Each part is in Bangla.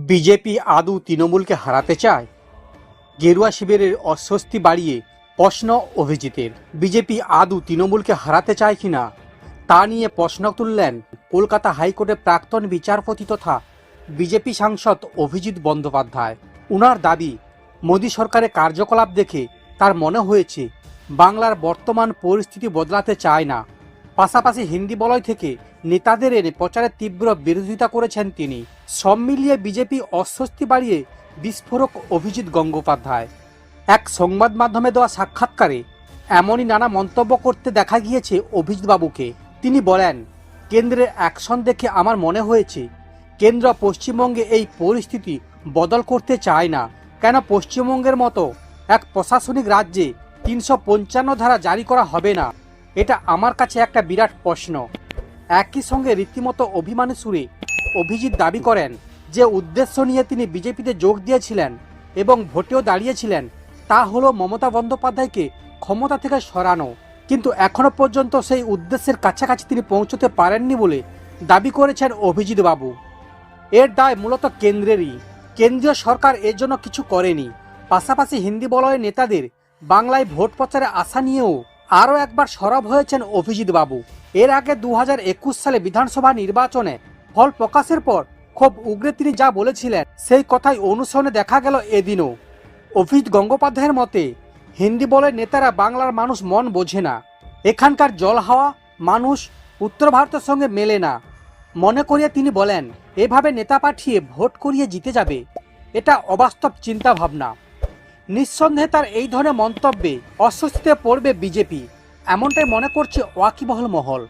বিজেপি আদৌ তৃণমূলকে হারাতে চায়? গেরুয়া শিবিরের অস্বস্তি বাড়িয়ে প্রশ্ন অভিজিতের। বিজেপি আদৌ তৃণমূলকে হারাতে চায় কিনা তা নিয়ে প্রশ্ন তুললেন কলকাতা হাইকোর্টের প্রাক্তন বিচারপতি তথা বিজেপি সাংসদ অভিজিৎ বন্দ্যোপাধ্যায়। উনার দাবি, মোদী সরকারের কার্যকলাপ দেখে তার মনে হয়েছে বাংলার বর্তমান পরিস্থিতি বদলাতে চায় না। পাশাপাশি হিন্দি বলয় থেকে নেতাদের এনে প্রচারের তীব্র বিরোধিতা করেছেন তিনি। সব মিলিয়ে বিজেপি অস্বস্তি বাড়িয়ে বিস্ফোরক অভিজিৎ গঙ্গোপাধ্যায়। এক সংবাদ মাধ্যমে দেওয়া সাক্ষাৎকারে এমনই নানা মন্তব্য করতে দেখা গিয়েছে অভিজিৎ বাবুকে। তিনি বলেন, কেন্দ্রের অ্যাকশন দেখে আমার মনে হয়েছে কেন্দ্র পশ্চিমবঙ্গে এই পরিস্থিতি বদল করতে চায় না। কেন পশ্চিমবঙ্গের মতো এক প্রশাসনিক রাজ্যে ৩৫৫ ধারা জারি করা হবে না, এটা আমার কাছে একটা বিরাট প্রশ্ন। একই সঙ্গে রীতিমতো অভিমানী সুরে অভিজিৎ দাবি করেন যে উদ্দেশ্য নিয়ে তিনি বিজেপিতে যোগ দিয়েছিলেন এবং ভোটেও দাঁড়িয়েছিলেন তা হলো মমতা বন্দ্যোপাধ্যায়কে ক্ষমতা থেকে সরানো, কিন্তু এখনো পর্যন্ত সেই উদ্দেশ্যের কাছাকাছি তিনি পৌঁছতে পারেননি বলে দাবি করেছেন অভিজিৎ বাবু। এর দায় মূলত কেন্দ্রেরই। কেন্দ্রীয় সরকার এর জন্য কিছু করেনি। পাশাপাশি হিন্দি বলয়ের নেতাদের বাংলায় ভোট প্রচারে আসা নিয়েও আরও একবার সরব হয়েছেন অভিজিৎ বাবু। এর আগে ২০২১ সালে বিধানসভা নির্বাচনে ফল প্রকাশের পর খুব উগ্রে তিনি যা বলেছিলেন সেই কথাই অনুসরণে দেখা গেল এদিনও। অভিজিৎ গঙ্গোপাধ্যায়ের মতে, হিন্দি বলয়ের নেতারা বাংলার মানুষ মন বোঝে না। এখানকার জল হাওয়া মানুষ উত্তর ভারতের সঙ্গে মেলে না মনে করিয়ে তিনি বলেন, এভাবে নেতা পাঠিয়ে ভোট করিয়ে জিতে যাবে, এটা অবাস্তব চিন্তা ভাবনা। নিঃসন্দেহে তার এই ধরনের মন্তব্যে অস্বস্তিতে পড়বে বিজেপি, এমনটাই মনে করছে ওয়াকিবহল মহল।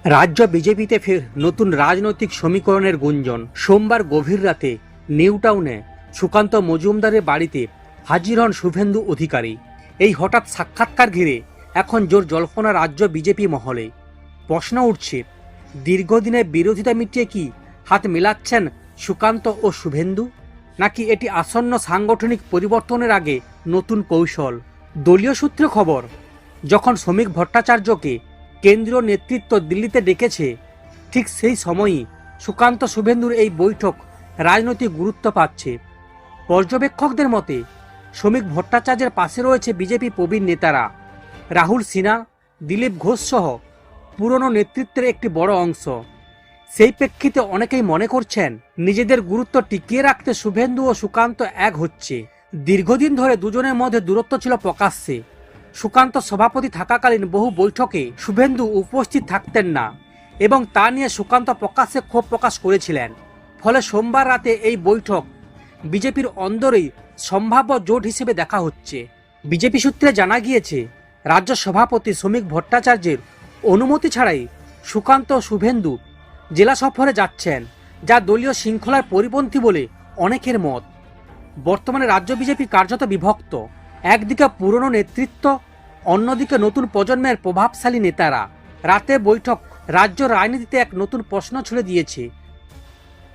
রাজ্য বিজেপিতে ফের নতুন রাজনৈতিক সমীকরণের গুঞ্জন। সোমবার গভীর রাতে নিউ টাউনে সুকান্ত মজুমদারের বাড়িতে হাজির হন শুভেন্দু অধিকারী। এই হঠাৎ সাক্ষাৎকার ঘিরে এখন জোর জল্পনা রাজ্য বিজেপি মহলে। প্রশ্ন উঠছে, দীর্ঘদিনের বিরোধিতা মিটিয়ে কি হাত মেলাচ্ছেন সুকান্ত ও শুভেন্দু, নাকি এটি আসন্ন সাংগঠনিক পরিবর্তনের আগে নতুন কৌশল? দলীয় সূত্রে খবর, যখন শ্রমিক ভট্টাচার্যকে কেন্দ্রীয় নেতৃত্ব দিল্লিতে ডেকেছে ঠিক সেই সময়ই সুকান্ত শুভেন্দুর এই বৈঠক রাজনৈতিক গুরুত্ব পাচ্ছে। পর্যবেক্ষকদের মতে শ্রমিক ভট্টাচার্যের পাশে রয়েছে বিজেপি প্রবীণ নেতারা রাহুল সিনহা, দিলীপ ঘোষ সহ পুরনো নেতৃত্বের একটি বড় অংশ। সেই প্রেক্ষিতে অনেকেই মনে করছেন নিজেদের গুরুত্ব টিকিয়ে রাখতে শুভেন্দু ও সুকান্ত এক হচ্ছে। দীর্ঘদিন ধরে দুজনের মধ্যে দূরত্ব ছিল প্রকাশ্যে। সুকান্ত সভাপতি থাকাকালীন বহু বৈঠকে শুভেন্দু উপস্থিত থাকতেন না এবং তা নিয়ে সুকান্ত প্রকাশ্যে ক্ষোভ প্রকাশ করেছিলেন। ফলে সোমবার রাতে এই বৈঠক বিজেপির অন্দরেই সম্ভাব্য জোট হিসেবে দেখা হচ্ছে। বিজেপি সূত্রে জানা গিয়েছে, রাজ্য সভাপতি শ্রমিক ভট্টাচার্যের অনুমতি ছাড়াই সুকান্ত ও শুভেন্দু জেলা সফরে যাচ্ছেন, যা দলীয় শৃঙ্খলার পরিপন্থী বলে অনেকের মত। বর্তমানে রাজ্য বিজেপি কার্যত বিভক্ত। একদিকে পুরনো নেতৃত্ব, অন্যদিকে নতুন প্রজন্মের প্রভাবশালী নেতারা। রাতে বৈঠক রাজ্য রাজনীতিতে এক নতুন প্রশ্ন ছুড়ে দিয়েছে।